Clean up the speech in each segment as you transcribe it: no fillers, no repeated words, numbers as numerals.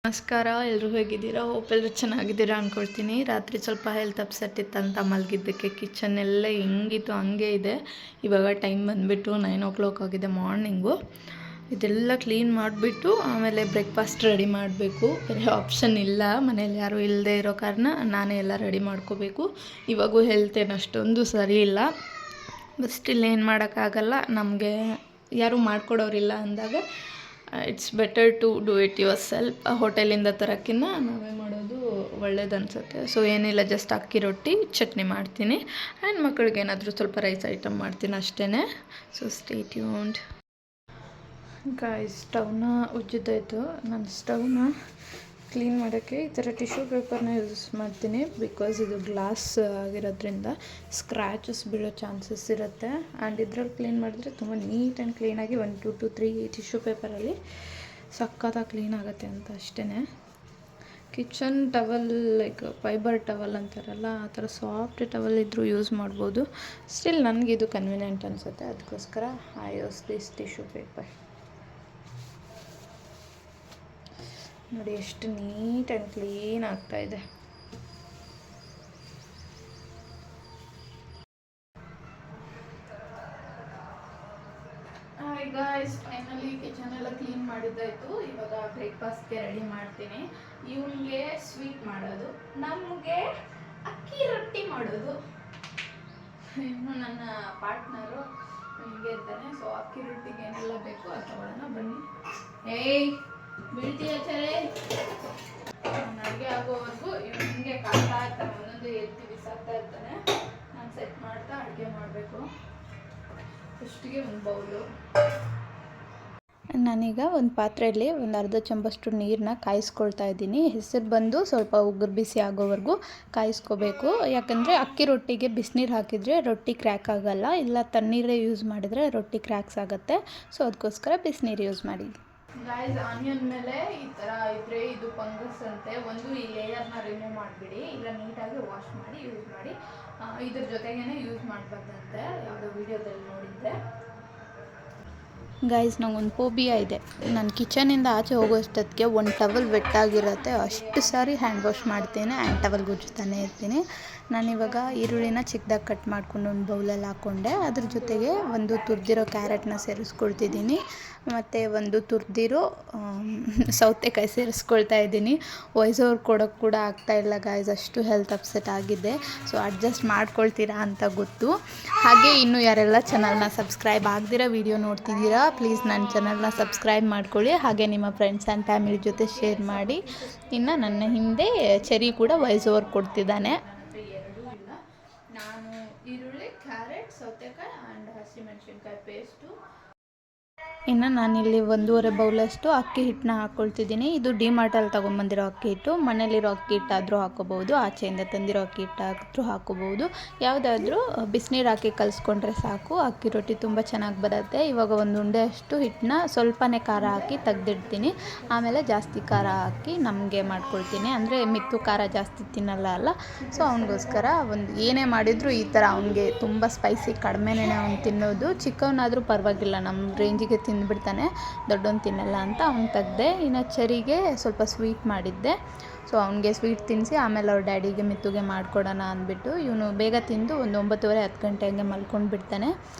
ನಮಸ್ಕಾರ, ಎಲ್ಲರೂ ಹೇಗಿದ್ದೀರಾ? ಹೋಪ್ ಎಲ್ಲರೂ ಚೆನ್ನಾಗಿದ್ದೀರಾ ಅಂದ್ಕೊಳ್ತೀನಿ. ರಾತ್ರಿ ಸ್ವಲ್ಪ ಹೆಲ್ತ್ ಅಪ್ಸೆಟ್ ಇತ್ತಂತ ಮಲಗಿದ್ದಕ್ಕೆ ಕಿಚನ್ ಎಲ್ಲ ಹೆಂಗಿತ್ತು ಹಂಗೆ ಇದೆ. ಇವಾಗ ಟೈಮ್ ಬಂದುಬಿಟ್ಟು 9 o'clock ಆಗಿದೆ ಮಾರ್ನಿಂಗು. ಇದೆಲ್ಲ ಕ್ಲೀನ್ ಮಾಡಿಬಿಟ್ಟು ಆಮೇಲೆ ಬ್ರೇಕ್ಫಾಸ್ಟ್ ರೆಡಿ ಮಾಡಬೇಕು. ಬೇರೆ ಆಪ್ಷನ್ ಇಲ್ಲ, ಮನೇಲಿ ಯಾರೂ ಇಲ್ಲದೆ ಇರೋ ಕಾರಣ ನಾನೇ ಎಲ್ಲ ರೆಡಿ ಮಾಡ್ಕೋಬೇಕು. ಇವಾಗೂ ಹೆಲ್ತ್ ಏನು ಅಷ್ಟೊಂದು ಸರಿ ಇಲ್ಲ, ಬಟ್ ಸ್ಟಿಲ್ ಏನು ಮಾಡೋಕ್ಕಾಗಲ್ಲ. ನಮಗೆ ಯಾರೂ ಮಾಡಿಕೊಡೋರಿಲ್ಲ ಅಂದಾಗ it's better to do it yourself. ಹೋಟೆಲಿಂದ ತರೋಕ್ಕಿಂತ ನಾವೇ ಮಾಡೋದು ಒಳ್ಳೇದು ಅನಿಸುತ್ತೆ. ಸೊ ಏನಿಲ್ಲ, ಜಸ್ಟ್ ಅಕ್ಕಿ ರೊಟ್ಟಿ ಚಟ್ನಿ ಮಾಡ್ತೀನಿ ಆ್ಯಂಡ್ ಮಕ್ಕಳಿಗೆ ಏನಾದರೂ ಸ್ವಲ್ಪ ರೈಸ್ ಐಟಮ್ ಮಾಡ್ತೀನಿ ಅಷ್ಟೇ. So stay tuned. ಗಾಯ್ಸ್, ಸ್ಟವ್ನ ಉಜ್ಜಿದ್ದಾಯಿತು. ನಾನು ಸ್ಟವ್ನ ಕ್ಲೀನ್ ಮಾಡೋಕ್ಕೆ ಈ ಥರ ಟಿಶ್ಯೂ ಪೇಪರ್ನ ಯೂಸ್ ಮಾಡ್ತೀನಿ. ಬಿಕಾಸ್ ಇದು ಗ್ಲಾಸ್ ಆಗಿರೋದ್ರಿಂದ ಸ್ಕ್ರ್ಯಾಚಸ್ ಬೀಳೋ ಚಾನ್ಸಸ್ ಇರುತ್ತೆ. ಆ್ಯಂಡ್ ಇದ್ರಲ್ಲಿ ಕ್ಲೀನ್ ಮಾಡಿದ್ರೆ ತುಂಬ ನೀಟ್ ಆ್ಯಂಡ್ ಕ್ಲೀನಾಗಿ 1 to 3 ಟಿಶ್ಯೂ ಪೇಪರಲ್ಲಿ ಸಖತ್ತಾಗಿ ಕ್ಲೀನ್ ಆಗುತ್ತೆ ಅಂತ ಅಷ್ಟೇ. Kitchen towel like fibre towel ಅಂತಾರಲ್ಲ, ಆ ಥರ ಸಾಫ್ಟ್ ಟವಲ್ ಇದ್ದರೂ ಯೂಸ್ ಮಾಡ್ಬೋದು. ಸ್ಟಿಲ್ ನನಗಿದು ಕನ್ವೀನಿಯೆಂಟ್ ಅನಿಸುತ್ತೆ, ಅದಕ್ಕೋಸ್ಕರ I use this tissue paper. ನೋಡಿ ಎಷ್ಟು ನೀಟ್ ಆ್ಯಂಡ್ ಕ್ಲೀನ್ ಆಗ್ತಾಯಿದೆ. ಹಾಯ್ ಗಾಯ್ಸ್, ಫೈನಲಿ ಕಿಚನ್ ಎಲ್ಲ ಕ್ಲೀನ್ ಮಾಡಿದ್ದಾಯಿತು. ಇವಾಗ ಬ್ರೇಕ್ಫಾಸ್ಟ್ಗೆ ರೆಡಿ ಮಾಡ್ತೀನಿ. ಇವನಿಗೆ ಸ್ವೀಟ್ ಮಾಡೋದು, ನಮಗೆ ಅಕ್ಕಿ ರೊಟ್ಟಿ ಮಾಡೋದು. ಇನ್ನು ನನ್ನ ಪಾರ್ಟ್ನರು ಹಿಂಗೆ ಇರ್ತಾನೆ. ಸೊ ಅಕ್ಕಿ ರೊಟ್ಟಿಗೆ ಏನೆಲ್ಲ ಬೇಕು ಅದು ತಗೊಳ್ಳೋಣ ಬನ್ನಿ. ಏಯ್ ಬೀಳ್ತೀಯ ಚಲೇ. ನಾನು ಅಡುಗೆ ಆಗೋವರೆಗೂ ಇವನು ಹಿಂಗೆ ಕಾಡ್ತಾ ಇರ್ತಾನೆ, ಒಂದೊಂದು ಎತ್ತಿ ಬಿಸಾಕ್ತಾ ಇರ್ತಾನೆ. ನಾನು ಸೆಟ್ ಮಾಡ್ತಾ ಅಡುಗೆ ಮಾಡಬೇಕು. ಫಸ್ಟಿಗೆ ಒಂದು ಬೌಲು. ನಾನೀಗ ಒಂದು ಪಾತ್ರೆಯಲ್ಲಿ ಒಂದು ಅರ್ಧ ಚಮಚಷ್ಟು ನೀರನ್ನ ಕಾಯಿಸ್ಕೊಳ್ತಾ ಇದ್ದೀನಿ. ಹೆಸರು ಬಂದು ಸ್ವಲ್ಪ ಉಗುರು ಬಿಸಿ ಆಗೋವರೆಗೂ ಕಾಯಿಸ್ಕೋಬೇಕು. ಯಾಕಂದರೆ ಅಕ್ಕಿ ರೊಟ್ಟಿಗೆ ಬಿಸಿನೀರು ಹಾಕಿದರೆ ರೊಟ್ಟಿ ಕ್ರ್ಯಾಕ್ ಆಗೋಲ್ಲ, ಇಲ್ಲ ತಣ್ಣೀರೇ ಯೂಸ್ ಮಾಡಿದರೆ ರೊಟ್ಟಿ ಕ್ರ್ಯಾಕ್ಸ್ ಆಗುತ್ತೆ. ಸೊ ಅದಕ್ಕೋಸ್ಕರ ಬಿಸಿನೀರು ಯೂಸ್ ಮಾಡಿ. ಗಾಯ್ಸ್, ಆನಿಯನ್ ಮೇಲೆ ಈ ಥರ ಇದ್ದರೆ ಇದು ಫಂಗಸ್ ಅಂತೆ. ಒಂದು ಈ ಲೇಯರ್ನ ರಿಮೂವ್ ಮಾಡಿಬಿಡಿ, ಇಲ್ಲ ನೀಟಾಗಿ ವಾಶ್ ಮಾಡಿ ಯೂಸ್ ಮಾಡಿ. ಇದ್ರ ಜೊತೆಗೇ ಯೂಸ್ ಮಾಡಬಾರ್ದಂತೆ, ಯಾವುದೋ ವೀಡಿಯೋದಲ್ಲಿ ನೋಡಿದ್ದೆ. ಗೈಸ್, ನಂಗೊಂದು ಫೋಬಿಯಾ ಇದೆ. ನಾನು ಕಿಚನಿಂದ ಆಚೆ ಹೋಗೋಷ್ಟೊತ್ತಿಗೆ ಒಂದು ಟವಲ್ ವೆಟ್ಟಾಗಿರುತ್ತೆ, ಅಷ್ಟು ಸಾರಿ ಹ್ಯಾಂಡ್ ವಾಶ್ ಮಾಡ್ತೀನಿ ಆ್ಯಂಡ್ ಟವಲ್ ಗುಜ್ತಾನೆ ಇರ್ತೀನಿ. ನಾನಿವಾಗ ಈರುಳ್ಳಿನ ಚಿಕ್ಕದಾಗಿ ಕಟ್ ಮಾಡ್ಕೊಂಡು ಒಂದು ಬೌಲಲ್ಲಿ ಹಾಕ್ಕೊಂಡೆ. ಅದ್ರ ಜೊತೆಗೆ ಒಂದು ತುರಿದಿರೋ ಕ್ಯಾರೆಟ್ನ ಸೇರಿಸ್ಕೊಳ್ತಿದ್ದೀನಿ, ಮತ್ತು ಒಂದು ತುರಿದಿರೋ ಸೌತೆಕಾಯಿ ಸೇರಿಸ್ಕೊಳ್ತಾ ಇದ್ದೀನಿ. ವಾಯ್ಸ್ ಓವರ್ ಕೊಡೋಕ್ಕೆ ಕೂಡ ಆಗ್ತಾಯಿಲ್ಲ ಗಾಯ್ಸ್, ಅಷ್ಟು ಹೆಲ್ತ್ ಅಪ್ಸೆಟ್ ಆಗಿದೆ. ಸೊ ಅಡ್ಜಸ್ಟ್ ಮಾಡ್ಕೊಳ್ತೀರಾ ಅಂತ ಗೊತ್ತು. ಹಾಗೆ ಇನ್ನೂ ಯಾರೆಲ್ಲ ಚಾನಲ್ನ ಸಬ್ಸ್ಕ್ರೈಬ್ ಆಗದಿರೋ ವಿಡಿಯೋ ನೋಡ್ತಿದ್ದೀರಾ, ಪ್ಲೀಸ್ ನನ್ನ ಚಾನಲ್ನ ಸಬ್ಸ್ಕ್ರೈಬ್ ಮಾಡ್ಕೊಳ್ಳಿ. ಹಾಗೆ ನಿಮ್ಮ ಫ್ರೆಂಡ್ಸ್ ಆ್ಯಂಡ್ ಫ್ಯಾಮಿಲಿ ಜೊತೆ ಶೇರ್ ಮಾಡಿ. ಇನ್ನು ನನ್ನ ಹಿಂದೆ ಚೆರಿ ಕೂಡ ವಾಯ್ಸ್ ಓವರ್ ಕೊಡ್ತಿದ್ದಾನೆ. ನಾನು ಈರುಳ್ಳಿ, ಕ್ಯಾರೆಟ್, ಸೌತೆಕಾಯಿ ಆ್ಯಂಡ್ ಹಸಿಮೆಣಸಿನ್ಕಾಯಿ ಪೇಸ್ಟು. ಇನ್ನು ನಾನಿಲ್ಲಿ 1.5 ಬೌಲಷ್ಟು ಅಕ್ಕಿ ಹಿಟ್ಟನ್ನ ಹಾಕ್ಕೊಳ್ತಿದ್ದೀನಿ. ಇದು ಡಿಮಾರ್ಟಲ್ಲಿ ತೊಗೊಂಬಂದಿರೋ ಅಕ್ಕಿ ಹಿಟ್ಟು. ಮನೇಲಿರೋ ಅಕ್ಕಿ ಹಿಟ್ಟಾದರೂ ಹಾಕ್ಕೋಬೋದು, ಆಚೆಯಿಂದ ತಂದಿರೋ ಅಕ್ಕಿ ಹಿಟ್ಟಾದರೂ ಹಾಕ್ಕೋಬೋದು. ಯಾವುದಾದ್ರೂ ಬಿಸಿನೀರು ಹಾಕಿ ಕಲಿಸ್ಕೊಂಡ್ರೆ ಸಾಕು, ಅಕ್ಕಿ ರೊಟ್ಟಿ ತುಂಬ ಚೆನ್ನಾಗಿ ಬರುತ್ತೆ. ಇವಾಗ ಒಂದು ಉಂಡೆಯಷ್ಟು ಹಿಟ್ಟನ್ನ ಸ್ವಲ್ಪನೇ ಖಾರ ಹಾಕಿ ತೆಗ್ದಿಡ್ತೀನಿ. ಆಮೇಲೆ ಜಾಸ್ತಿ ಖಾರ ಹಾಕಿ ನಮಗೆ ಮಾಡ್ಕೊಳ್ತೀನಿ. ಅಂದರೆ ಮಿತ್ತು ಖಾರ ಜಾಸ್ತಿ ತಿನ್ನಲ್ಲ ಅಲ್ಲ, ಸೊ ಅವನಿಗೋಸ್ಕರ ಒಂದು ಏನೇ ಮಾಡಿದರೂ ಈ ಥರ ಅವನಿಗೆ ತುಂಬ ಸ್ಪೈಸಿ ಕಡಿಮೆನೇ ಅವ್ನು ತಿನ್ನೋದು. ಚಿಕ್ಕವನಾದರೂ ಪರವಾಗಿಲ್ಲ, ನಮ್ಮ ರೇಂಜಿಗೆ ತಿಂದುಬಿಡ್ತಾನೆ, ದೊಡ್ಡವನು ತಿನ್ನಲ್ಲ ಅಂತ ಅವ್ನು ತೆಗ್ದೆ. ಇನ್ನು ಚರಿಗೆ ಸ್ವಲ್ಪ ಸ್ವೀಟ್ ಮಾಡಿದ್ದೆ. ಸೊ ಅವ್ನಿಗೆ ಸ್ವೀಟ್ ತಿನ್ನಿಸಿ ಆಮೇಲೆ ಅವ್ರ ಡ್ಯಾಡಿಗೆ ಮಿತ್ತುಗೆ ಮಾಡಿಕೊಡೋಣ ಅಂದ್ಬಿಟ್ಟು ಇವನು ಬೇಗ ತಿಂದು ಒಂದು 9:30-10 ಗಂಟೆ ಹಂಗೆ ಮಲ್ಕೊಂಡು ಬಿಡ್ತಾನೆ.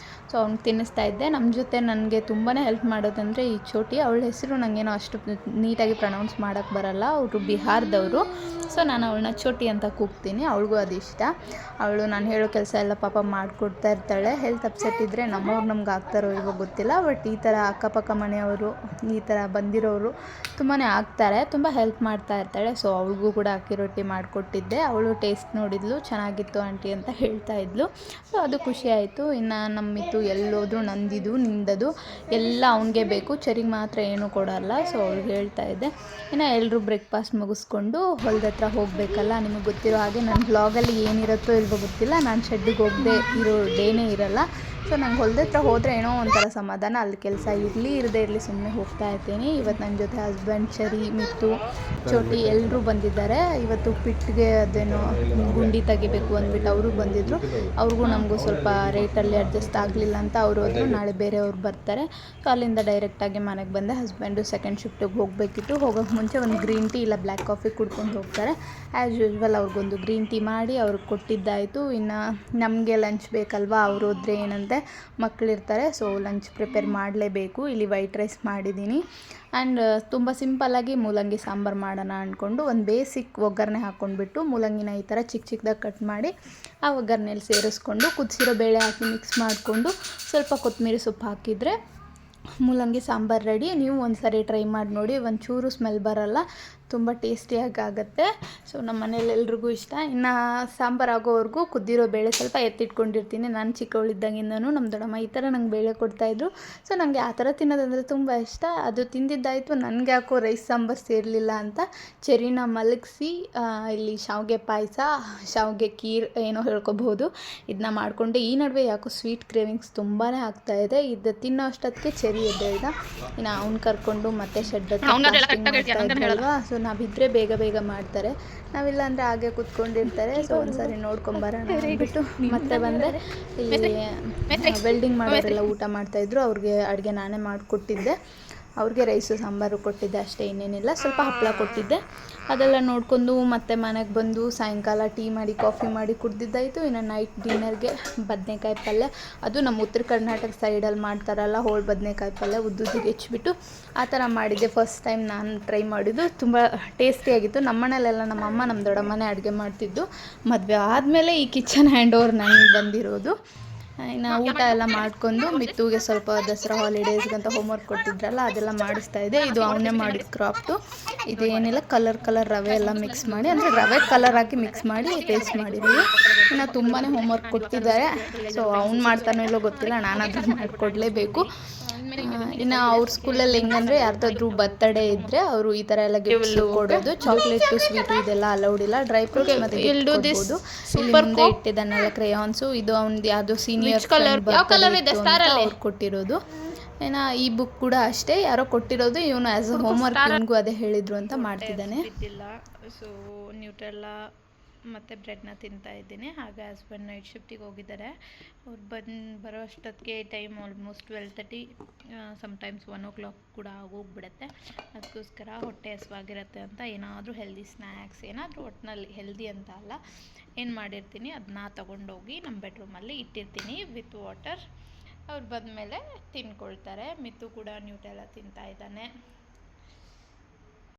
ಸೊ ಅವ್ನಿಗೆ ತಿನ್ನಿಸ್ತಾ ಇದ್ದೆ. ನಮ್ಮ ಜೊತೆ ನನಗೆ ತುಂಬಾ ಹೆಲ್ಪ್ ಮಾಡೋದಂದರೆ ಈ ಚೋಟಿ. ಅವಳ ಹೆಸರು ನನಗೇನೋ ಅಷ್ಟು ನೀಟಾಗಿ ಪ್ರನೌನ್ಸ್ ಮಾಡೋಕ್ಕೆ ಬರಲ್ಲ, ಅವರು ಬಿಹಾರದವರು. ಸೊ ನಾನು ಅವಳನ್ನ ಚೋಟಿ ಅಂತ ಕೂಗ್ತೀನಿ, ಅವಳಿಗೂ ಅದು ಇಷ್ಟ. ಅವಳು ನಾನು ಹೇಳೋ ಕೆಲಸ ಎಲ್ಲ ಪಾಪ ಮಾಡಿಕೊಡ್ತಾ ಇರ್ತಾಳೆ. ಹೆಲ್ತ್ ಅಪ್ಸೆಟ್ ಇದ್ದರೆ ನಮ್ಮವ್ರು ನಮ್ಗೆ ಆಗ್ತಾರೋ ಇಲ್ವೋ ಗೊತ್ತಿಲ್ಲ, ಬಟ್ ಈ ಥರ ಅಕ್ಕಪಕ್ಕ ಮನೆಯವರು ಈ ಥರ ಬಂದಿರೋರು ತುಂಬಾ ಆಗ್ತಾರೆ, ತುಂಬ ಹೆಲ್ಪ್ ಮಾಡ್ತಾ ಇರ್ತಾಳೆ. ಸೊ ಅವಳಿಗೂ ಕೂಡ ಅಕ್ಕಿ ರೊಟ್ಟಿ ಮಾಡಿಕೊಟ್ಟಿದ್ದೆ. ಅವಳು ಟೇಸ್ಟ್ ನೋಡಿದ್ಲು, ಚೆನ್ನಾಗಿತ್ತು ಆಂಟಿ ಅಂತ ಹೇಳ್ತಾ ಇದ್ಲು. ಸೊ ಅದು ಖುಷಿ ಆಯಿತು. ಇನ್ನು ನಮ್ಮಿತ್ತು ಎಲ್ಲೋದ್ರೂ ನಂದಿದು ನಿಂದದು ಎಲ್ಲ ಅವನಿಗೆ ಬೇಕು, ಚರಿಗೆ ಮಾತ್ರ ಏನೂ ಕೊಡೋಲ್ಲ. ಸೊ ಅವ್ಳಿಗೆ ಹೇಳ್ತಾ ಇದ್ದೆ. ಇನ್ನು ಎಲ್ಲರೂ ಬ್ರೇಕ್ಫಾಸ್ಟ್ ಮುಗಿಸ್ಕೊಂಡು ಹೊಲದ ಹತ್ರ ಹೋಗಬೇಕಲ್ಲ. ನಿಮಗೆ ಗೊತ್ತಿರೋ ಹಾಗೆ ನನ್ನ ಬ್ಲಾಗಲ್ಲಿ ಏನಿರುತ್ತೋ ಇಲ್ವೋ ಗೊತ್ತಿಲ್ಲ, ನಾನು ಶೆಡ್ಡಿಗೆ ಹೋಗದೆ ಇರೋ ಡೇನೇ ಇರಲ್ಲ. ಸೊ ನಂಗೆ ಹೊಲದ ಹತ್ರ ಹೋದರೆ ಏನೋ ಒಂಥರ ಸಮಾಧಾನ, ಅಲ್ಲಿ ಕೆಲಸ ಇರಲಿ ಇರಲಿ ಸುಮ್ಮನೆ ಹೋಗ್ತಾ ಇರ್ತೀನಿ. ಇವತ್ತು ನನ್ನ ಜೊತೆ ಹಸ್ಬೆಂಡ್, ಚರಿ, ಮಿತ್ತು, ಚೋಟಿ ಎಲ್ಲರೂ ಬಂದಿದ್ದಾರೆ. ಇವತ್ತು ಪಿಟ್ಟಿಗೆ ಅದೇನೋ ಗುಂಡಿ ತೆಗಿಬೇಕು ಅಂದ್ಬಿಟ್ಟು ಅವರು ಬಂದಿದ್ದರು. ಅವ್ರಿಗೂ ನಮಗೂ ಸ್ವಲ್ಪ ರೇಟಲ್ಲಿ ಅಡ್ಜಸ್ಟ್ ಆಗಲಿಲ್ಲ ಅಂತ ಅವರು ಹೋದರು. ನಾಳೆ ಬೇರೆಯವ್ರು ಬರ್ತಾರೆ. ಸೊ ಅಲ್ಲಿಂದ ಡೈರೆಕ್ಟಾಗಿ ಮನೆಗೆ ಬಂದೆ. ಹಸ್ಬೆಂಡು ಸೆಕೆಂಡ್ ಶಿಫ್ಟಿಗೆ ಹೋಗಬೇಕಿತ್ತು. ಹೋಗೋಕ್ಕೆ ಮುಂಚೆ ಒಂದು ಗ್ರೀನ್ ಟೀ ಇಲ್ಲ ಬ್ಲ್ಯಾಕ್ ಕಾಫಿ ಕುಡ್ಕೊಂಡು ಹೋಗ್ತಾರೆ. ಆ್ಯಸ್ ಯೂಶ್ವಲ್ ಅವ್ರಿಗೊಂದು ಗ್ರೀನ್ ಟೀ ಮಾಡಿ ಅವ್ರಿಗೆ ಕೊಟ್ಟಿದ್ದಾಯಿತು. ಇನ್ನು ನಮಗೆ ಲಂಚ್ ಬೇಕಲ್ವಾ, ಅವ್ರು ಹೋದರೆ ಏನಂತೆ ಮಕ್ಕಳಿರ್ತಾರೆ, ಸೊ ಲಂಚ್ ಪ್ರಿಪೇರ್ ಮಾಡಲೇಬೇಕು. ಇಲ್ಲಿ ವೈಟ್ ರೈಸ್ ಮಾಡಿದ್ದೀನಿ. ಆ್ಯಂಡ್ ತುಂಬ ಸಿಂಪಲ್ಲಾಗಿ ಮೂಲಂಗಿ ಸಾಂಬಾರು ಮಾಡೋಣ ಅಂದ್ಕೊಂಡು ಒಂದು ಬೇಸಿಕ್ ಒಗ್ಗರಣೆ ಹಾಕ್ಕೊಂಡ್ಬಿಟ್ಟು ಮೂಲಂಗಿನ ಈ ಥರ ಚಿಕ್ಕ ಚಿಕ್ಕದಾಗಿ ಕಟ್ ಮಾಡಿ ಆ ಒಗ್ಗರಣೆಯಲ್ಲಿ ಸೇರಿಸ್ಕೊಂಡು ಕುದಿಸಿರೋ ಬೇಳೆ ಹಾಕಿ ಮಿಕ್ಸ್ ಮಾಡಿಕೊಂಡು ಸ್ವಲ್ಪ ಕೊತ್ತಂಬರಿ ಸೊಪ್ಪು ಹಾಕಿದರೆ ಮೂಲಂಗಿ ಸಾಂಬಾರು ರೆಡಿ. ನೀವು ಒಂದು ಸಾರಿ ಟ್ರೈ ಮಾಡಿ ನೋಡಿ, ಒಂಚೂರು ಸ್ಮೆಲ್ ಬರೋಲ್ಲ, ತುಂಬ ಟೇಸ್ಟಿಯಾಗಿ ಆಗುತ್ತೆ. ಸೊ ನಮ್ಮ ಮನೇಲಿ ಎಲ್ರಿಗೂ ಇಷ್ಟ. ಇನ್ನು ಸಾಂಬಾರು ಆಗೋವರೆಗೂ ಕುದ್ದಿರೋ ಬೇಳೆ ಸ್ವಲ್ಪ ಎತ್ತಿಟ್ಕೊಂಡಿರ್ತೀನಿ. ನಾನು ಚಿಕ್ಕವಳಿದ್ದಾಗಿಂದನೂ ನಮ್ಮ ದೊಡ್ಡಮ್ಮ ಈ ಥರ ನಂಗೆ ಬೇಳೆ ಕೊಡ್ತಾಯಿದ್ರು. ಸೊ ನನಗೆ ಆ ಥರ ತಿನ್ನೋದಂದರೆ ತುಂಬ ಇಷ್ಟ. ಅದು ತಿಂದಿದ್ದಾಯಿತು. ನನಗೆ ಯಾಕೋ ರೈಸ್ ಸಾಂಬಾರು ಸೇರಲಿಲ್ಲ ಅಂತ ಚೆರಿನ ಮಲಗಿಸಿ ಇಲ್ಲಿ ಶಾವಿಗೆ ಪಾಯಸ, ಶಾವಿಗೆ ಖೀರ್ ಏನೋ ಹೇಳ್ಕೊಬಹುದು, ಇದನ್ನ ಮಾಡಿಕೊಂಡೆ. ಈ ನಡುವೆ ಯಾಕೋ ಸ್ವೀಟ್ ಕ್ರೇವಿಂಗ್ಸ್ ತುಂಬಾ ಆಗ್ತಾಯಿದೆ. ಇದು ತಿನ್ನೋ ಅಷ್ಟೊತ್ತಿಗೆ ಚೆರಿ ಎದ್ದೇಳ್ದ. ಇನ್ನು ಅವ್ನು ಕರ್ಕೊಂಡು ಮತ್ತೆ ಶೆಡ್ ಅಲ್ವಾ, ಸೊ ನಾವಿದ್ದರೆ ಬೇಗ ಮಾಡ್ತಾರೆ, ನಾವಿಲ್ಲ ಅಂದರೆ ಹಾಗೆ ಕೂತ್ಕೊಂಡಿರ್ತಾರೆ. ಸೊ ಒಂದ್ಸರಿ ನೋಡ್ಕೊಂಬರೋಣ ಅಂದ್ಬಿಟ್ಟು ಮತ್ತೆ ಬಂದರೆ ಇಲ್ಲಿ ವೆಲ್ಡಿಂಗ್ ಮಾಡೋರೆಲ್ಲ ಊಟ ಮಾಡ್ತಾಯಿದ್ರು. ಅವ್ರಿಗೆ ಅಡುಗೆ ನಾನೇ ಮಾಡಿಕೊಟ್ಟಿದ್ದೆ. ಅವ್ರಿಗೆ ರೈಸು ಸಾಂಬಾರು ಕೊಟ್ಟಿದ್ದೆ ಅಷ್ಟೇ, ಇನ್ನೇನಿಲ್ಲ. ಸ್ವಲ್ಪ ಹಪ್ಪಳ ಕೊಟ್ಟಿದ್ದೆ. ಅದೆಲ್ಲ ನೋಡ್ಕೊಂಡು ಮತ್ತೆ ಮನೆಗೆ ಬಂದು ಸಾಯಂಕಾಲ ಟೀ ಮಾಡಿ ಕಾಫಿ ಮಾಡಿ ಕುಡ್ದಿದ್ದಾಯಿತು. ಇನ್ನು ನೈಟ್ ಡಿನ್ನರ್ಗೆ ಬದನೇಕಾಯಿ ಪಲ್ಯ, ಅದು ನಮ್ಮ ಉತ್ತರ ಕರ್ನಾಟಕ ಸೈಡಲ್ಲಿ ಮಾಡ್ತಾರಲ್ಲ, ಹೋಳು ಬದನೇಕಾಯಿ ಪಲ್ಯ ಉದ್ದುದ್ದಿಗೆ ಹೆಚ್ಚಿಬಿಟ್ಟು ಆ ಥರ ಮಾಡಿದ್ದೆ. ಫಸ್ಟ್ ಟೈಮ್ ನಾನು ಟ್ರೈ ಮಾಡಿದ್ದು, ತುಂಬ ಟೇಸ್ಟಿಯಾಗಿತ್ತು. ನಮ್ಮ ಮನೇಲೆಲ್ಲ ನಮ್ಮ ಅಮ್ಮ ನಮ್ಮ ದೊಡ್ಡಮ್ಮನೇ ಅಡುಗೆ ಮಾಡ್ತಿದ್ದು. ಮದುವೆ ಆದಮೇಲೆ ಈ ಕಿಚನ್ ಹ್ಯಾಂಡ್ ಓವರ್ ನನಗೆ ಬಂದಿರೋದು. ಇನ್ನು ಊಟ ಎಲ್ಲ ಮಾಡ್ಕೊಂಡು ಮಿತ್ತುಗೆ ಸ್ವಲ್ಪ ದಸರಾ ಹಾಲಿಡೇಸ್ಗಂತ ಹೋಮ್ವರ್ಕ್ ಕೊಟ್ಟಿದ್ರಲ್ಲ, ಅದೆಲ್ಲ ಮಾಡಿಸ್ತಾ ಇದೆ. ಇದು ಅವನೇ ಮಾಡಿದ ಕ್ರಾಫ್ಟು. ಇದೇನಿಲ್ಲ ಕಲರ್ ರವೆ ಎಲ್ಲ ಮಿಕ್ಸ್ ಮಾಡಿ, ಅಂದರೆ ರವೆ ಕಲರ್ ಹಾಕಿ ಮಿಕ್ಸ್ ಮಾಡಿ ಪೇಸ್ಟ್ ಮಾಡಿದ್ವಿ. ಇನ್ನು ತುಂಬಾ ಹೋಮ್ವರ್ಕ್ ಕೊಟ್ಟಿದ್ದಾರೆ. ಸೊ ಅವ್ನು ಮಾಡ್ತಾನೋ ಇಲ್ಲೋ ಗೊತ್ತಿಲ್ಲ, ನಾನಾದರೂ ಮಾಡಿಕೊಡ್ಲೇಬೇಕು. ಇನ್ನು ಅವ್ರ ಸ್ಕೂಲಲ್ಲಿ ಹೆಂಗಂದರೆ ಯಾರ್ದಾದ್ರೂ ಬರ್ತಡೇ ಇದ್ದರೆ ಅವರು ಈ ಥರ ಎಲ್ಲ ಗಿಫ್ಟ್ ಕೊಡೋದು. ಚಾಕ್ಲೇಟು, ಸ್ವೀಟು ಇದೆಲ್ಲ ಅಲೌಡ್ ಇಲ್ಲ. ಡ್ರೈ ಫ್ರೂಟ್ಸ್ ಮತ್ತು ಕೊಡ್ಬೋದು. ಇಲ್ಲಿ ಮುಂದೆ ಇಟ್ಟಿದ್ದಾನೆಲ್ಲ ಕ್ರೇಯಾನ್ಸು. ಇದು ಅವ್ನದ್ದು ಯಾವುದೋ ಸೀನಿಯರ್ ಅವ್ರು ಕೊಟ್ಟಿರೋದು. ಏನೋ ಈ ಬುಕ್ ಕೂಡ ಅಷ್ಟೇ, ಯಾರೋ ಕೊಟ್ಟಿರೋದು. ಇವನು ಆ್ಯಸ್ ಅ ಹೋಮ್ವರ್ಕ್ ಇವನಿಗೂ ಅದೇ ಹೇಳಿದರು ಅಂತ ಮಾಡ್ತಿದ್ದಾನೆ. ಸೊ ನ್ಯೂಟ್ರೆಲ್ಲ ಮತ್ತು ಬ್ರೆಡ್ನ ತಿಂತಾಯಿದ್ದೀನಿ. ಹಾಗೆ ಹಸ್ಬೆಂಡ್ ನೈಟ್ ಶಿಫ್ಟಿಗೆ ಹೋಗಿದ್ದಾರೆ. ಅವ್ರು ಬರೋ ಅಷ್ಟೊತ್ತಿಗೆ ಟೈಮ್ ಆಲ್ಮೋಸ್ಟ್ 12:30, ಸಮ್ಟೈಮ್ಸ್ 1 o'clock ಕೂಡ ಆಗೋಗ್ಬಿಡುತ್ತೆ. ಅದಕ್ಕೋಸ್ಕರ ಹೊಟ್ಟೆ ಹಸಿವಾಗಿರುತ್ತೆ ಅಂತ ಏನಾದರೂ ಹೆಲ್ದಿ ಸ್ನ್ಯಾಕ್ಸ್, ಏನಾದರೂ ಒಟ್ಟಿನಲ್ಲಿ ಹೆಲ್ದಿ ಅಂತ ಅಲ್ಲ, ಏನು ಮಾಡಿರ್ತೀನಿ ಅದನ್ನ ತೊಗೊಂಡೋಗಿ ನಮ್ಮ ಬೆಡ್ರೂಮಲ್ಲಿ ಇಟ್ಟಿರ್ತೀನಿ ವಿತ್ ವಾಟರ್. ಅವ್ರು ಬಂದಮೇಲೆ ತಿನ್ಕೊಳ್ತಾರೆ. ಮಿತ್ತು ಕೂಡ ನ್ಯೂಟೆಲ್ಲ ತಿಂತಾ ಇದ್ದಾನೆ.